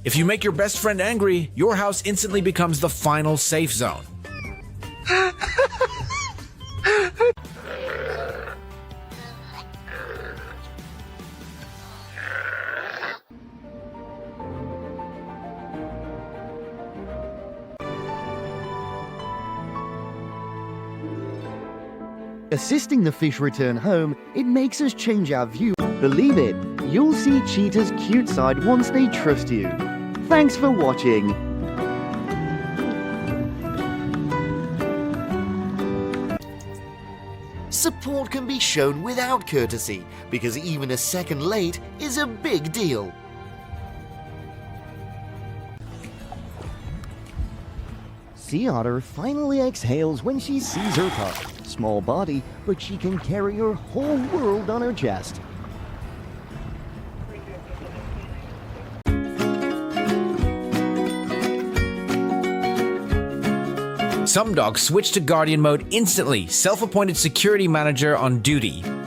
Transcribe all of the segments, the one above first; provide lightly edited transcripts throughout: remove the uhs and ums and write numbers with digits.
If you make your best friend angry, your house instantly becomes the final safe zone. Assisting the fish return home, it makes us change our view. Believe it, you'll see cheetah's cute side once they trust you. Thanks for watching. Support can be shown without courtesy, because even a second late is a big deal. Sea otter finally exhales when she sees her pup. Small body, but she can carry her whole world on her chest. Some dogs switch to guardian mode instantly, self-appointed security manager on duty. Go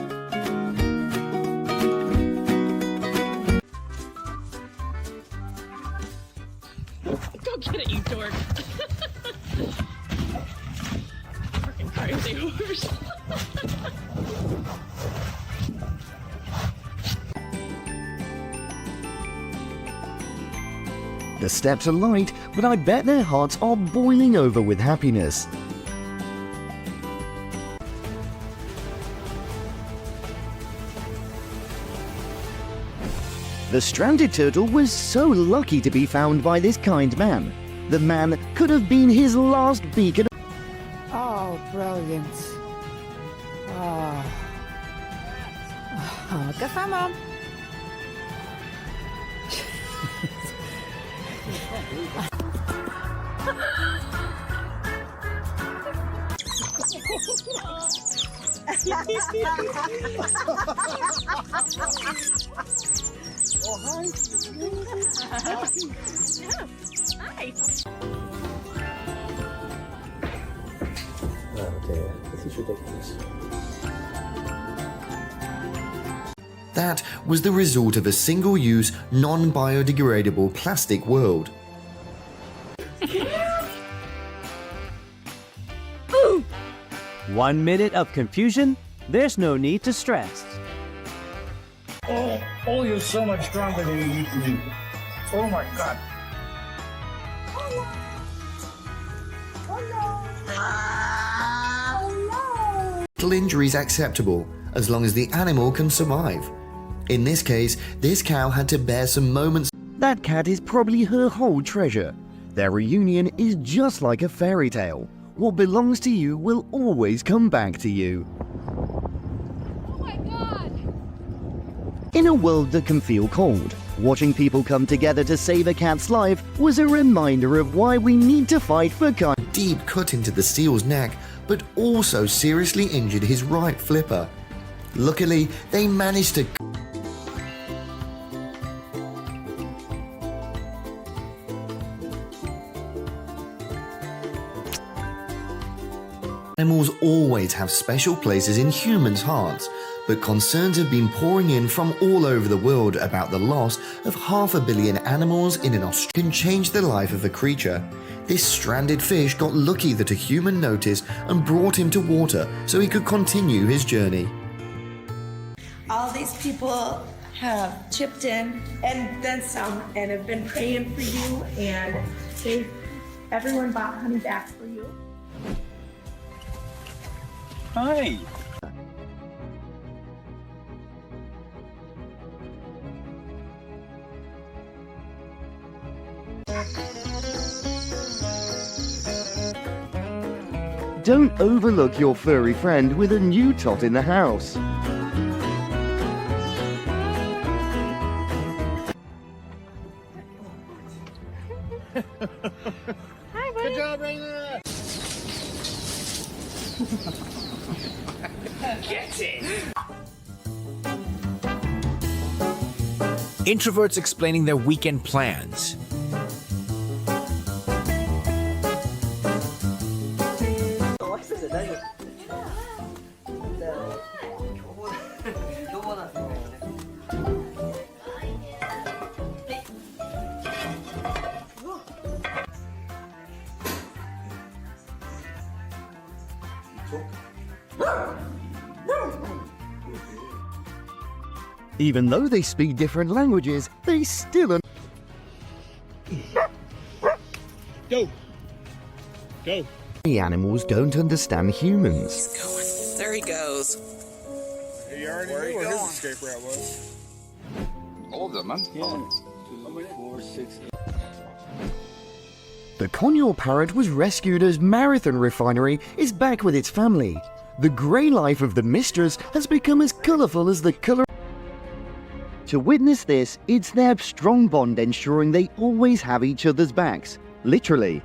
get it, you dork. Freaking crazy horse. The steps are light, but I bet their hearts are boiling over with happiness. The stranded turtle was so lucky to be found by this kind man. The man could have been his last beacon. Oh, brilliant. Oh. Oh, good for Mom. Oh, hi. Hi. Oh dear, this is ridiculous. That was the result of a single-use, non-biodegradable plastic world. 1 minute of confusion, there's no need to stress. Oh, you're so much stronger than you used to be. Oh my God. Little injuries acceptable, as long as the animal can survive. In this case, this cow had to bear some moments. That cat is probably her whole treasure. Their reunion is just like a fairy tale. What belongs to you will always come back to you. Oh my God. In a world that can feel cold, watching people come together to save a cat's life was a reminder of why we need to fight for kind. Deep cut into the seal's neck, but also seriously injured his right flipper. Luckily, they managed to Animals always have special places in humans' hearts, but concerns have been pouring in from all over the world about the loss of 500 million animals in an Australia can change the life of a creature. This stranded fish got lucky that a human noticed and brought him to water so he could continue his journey. All these people have chipped in and then some and have been praying for you, and everyone bought honey back for you. Hi. Don't overlook your furry friend with a new tot in the house. Hi, buddy. Good job, Raina. Get it. Introverts explaining their weekend plans. Even though they speak different languages, they still Go. Go. Many animals don't understand humans. There he goes. You already knew where his escape route was. All of them, man. Yeah. 2, 4, 6, 8. The conure parrot was rescued as Marathon Refinery is back with its family. The grey life of the mistress has become as colourful as the colour. To witness this, it's their strong bond ensuring they always have each other's backs. Literally.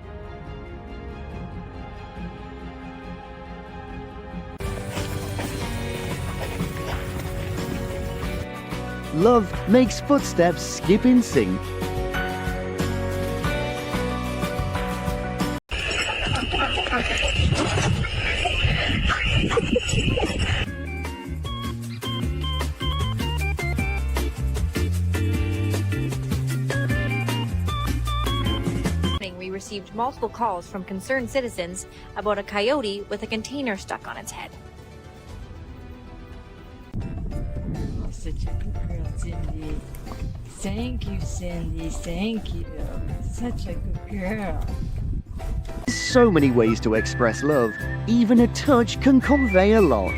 Love makes footsteps skip in sync. We received multiple calls from concerned citizens about a coyote with a container stuck on its head. Such a good girl, Cindy. Thank you, Cindy. Thank you. Such a good girl. So many ways to express love. Even a touch can convey a lot.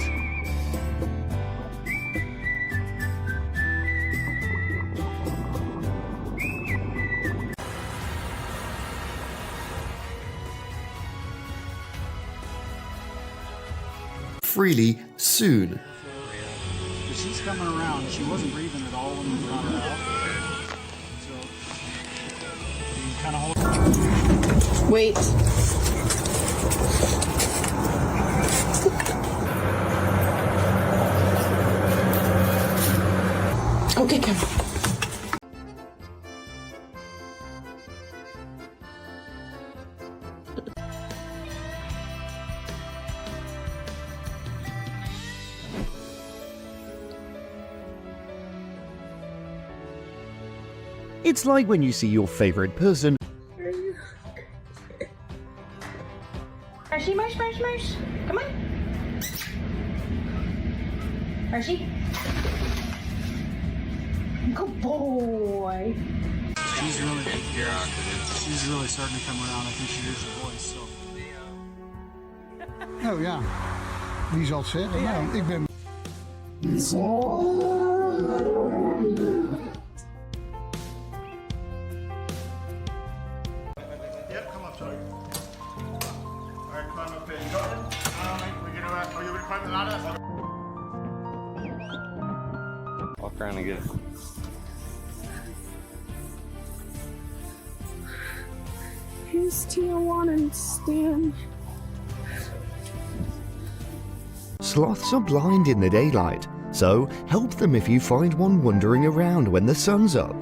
Freely soon. She's coming around. She wasn't breathing at all when we brought her out. So you kind of hold. Wait. Okay, come. It's like when you see your favorite person. Hershey, Marsh. Come on. Hershey. Good boy. She's really, she's really starting to come around. I think she hears your voice. So. Oh ja, wie zal het zeggen? Nou, ik ben. Yep, come up, Charlie. Alright, climb up there. You got it? We're gonna, are you gonna climb the ladder? Walk around and get it. Here's Tijuana and Stan. Sloths are blind in the daylight, so help them if you find one wandering around when the sun's up.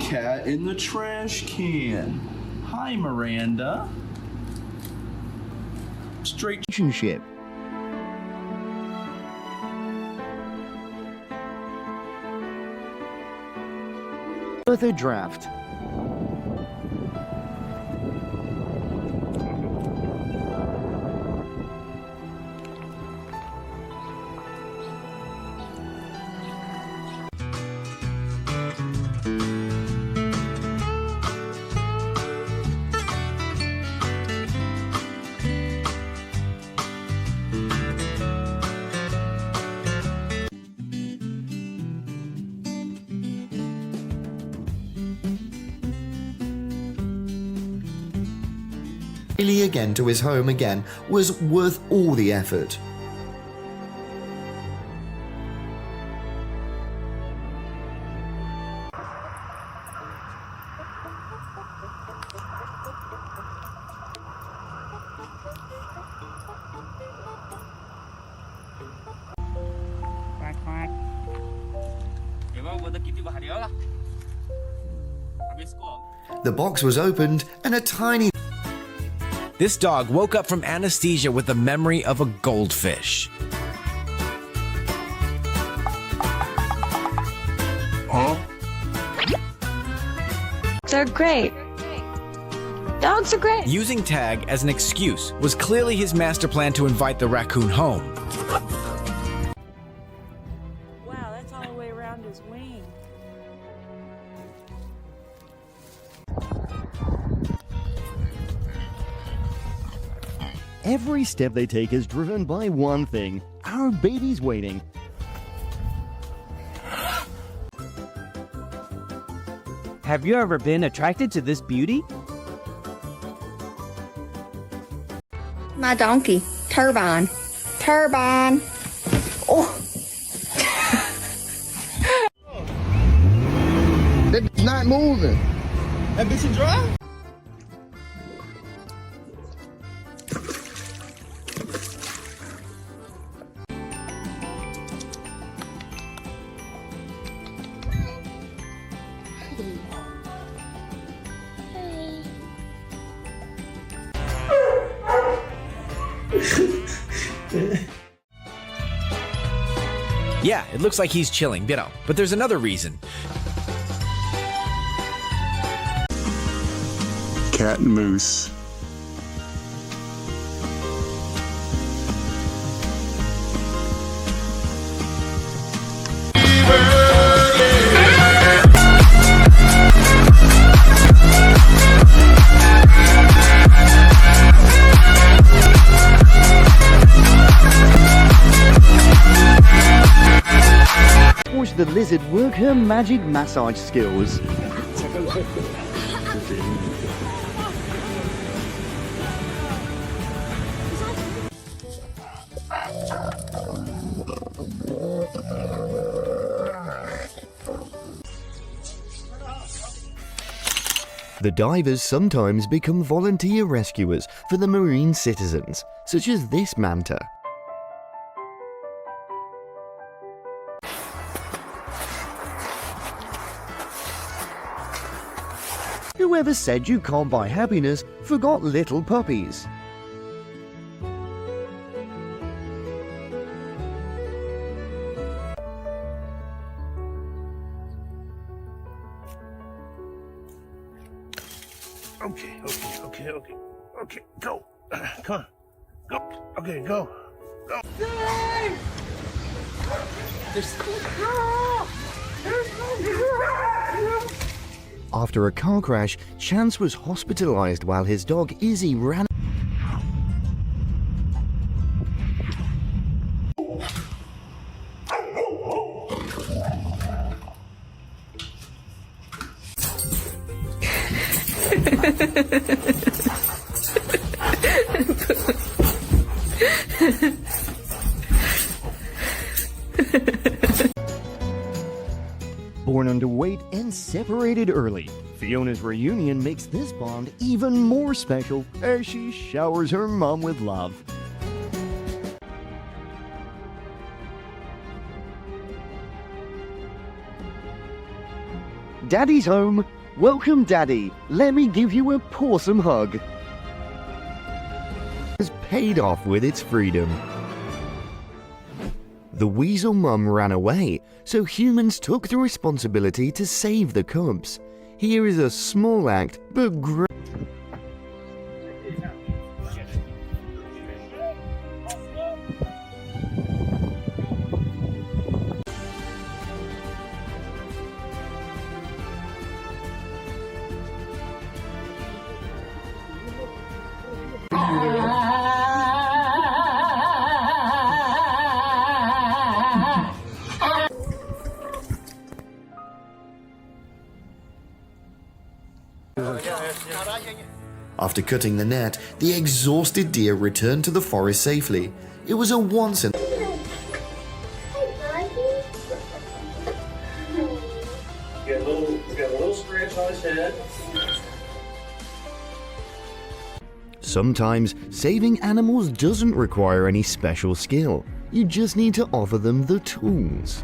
Cat in the trash can. Hi, Miranda. Straight Relationship. Worth a draft. Really again to his home again was worth all the effort. Quack, quack. The box was opened and a tiny This dog woke up from anesthesia with the memory of a goldfish. They're great. Dogs are great. Using Tag as an excuse was clearly his master plan to invite the raccoon home. Wow, that's all the way around his wing. Every step they take is driven by one thing: our baby's waiting. Have you ever been attracted to this beauty? My donkey, Turbine. Turbine. Oh. That's not moving. That bitch is dry? Yeah, it looks like he's chilling, but there's another reason. Cat and moose. Watch the lizard work her magic massage skills. The divers sometimes become volunteer rescuers for the marine citizens, such as this manta. Whoever said you can't buy happiness forgot little puppies. Okay, go. Come on. Go. Okay, go. Go. After a car crash, Chance was hospitalized while his dog Izzy ran. Born underweight and separated early, Fiona's reunion makes this bond even more special as she showers her mom with love. Daddy's home. Welcome, Daddy. Let me give you a pawsome hug. Has paid off with its freedom. The weasel mum ran away, so humans took the responsibility to save the cubs. Here is a small act, but great. After cutting the net, the exhausted deer returned to the forest safely. It was a once in Got a little scratch on his head. Sometimes saving animals doesn't require any special skill. You just need to offer them the tools.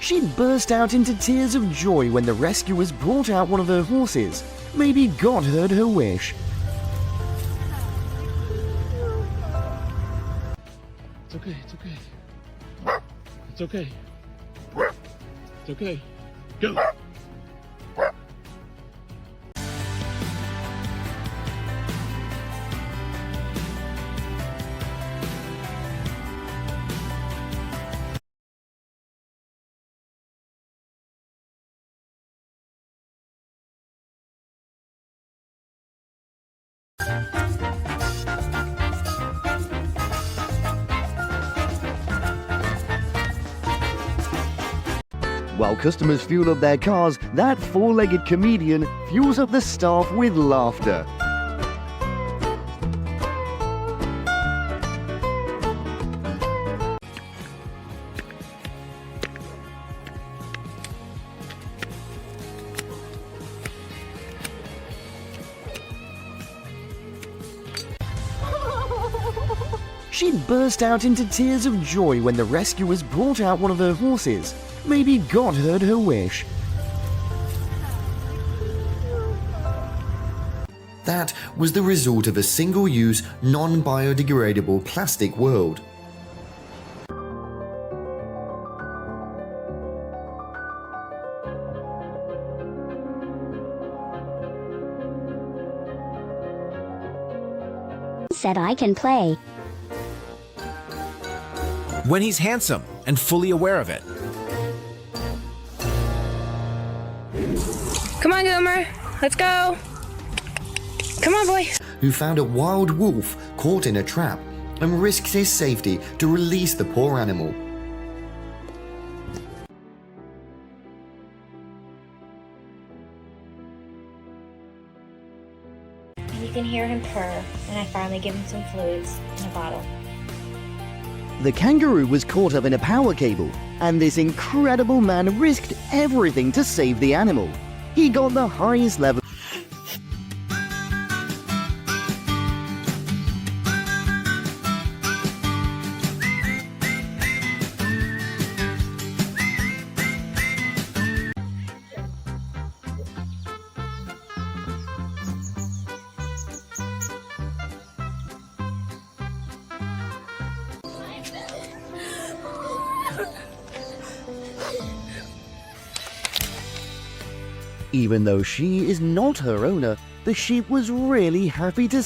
She'd burst out into tears of joy when the rescuers brought out one of her horses. Maybe God heard her wish. It's okay, it's okay. It's okay. It's okay. Go! While customers fuel up their cars, that four-legged comedian fuels up the staff with laughter. She'd burst out into tears of joy when the rescuers brought out one of her horses. Maybe God heard her wish. That was the result of a single-use, non-biodegradable plastic world. Said I can play. When he's handsome and fully aware of it. Come on, Goomer. Let's go. Come on, boy. Who found a wild wolf caught in a trap and risked his safety to release the poor animal. You can hear him purr, and I finally give him some fluids in a bottle. The kangaroo was caught up in a power cable, and this incredible man risked everything to save the animal. He got the highest level. Even though she is not her owner, the sheep was really happy to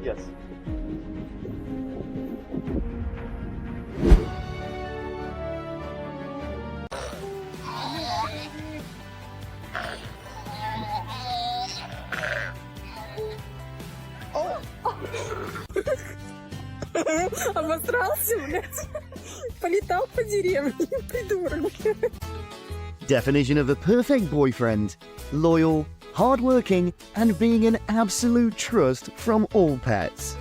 Yes. Обосрался, блядь. Полетал по деревне, придурок. Definition of a perfect boyfriend: loyal, hardworking, and being an absolute trust from all pets.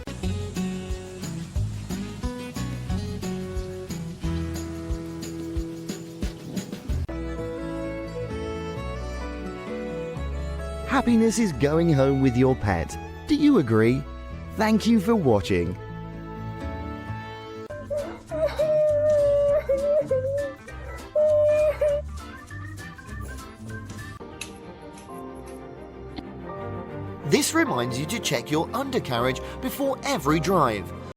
Happiness is going home with your pet. Do you agree? Thank you for watching. This reminds you to check your undercarriage before every drive.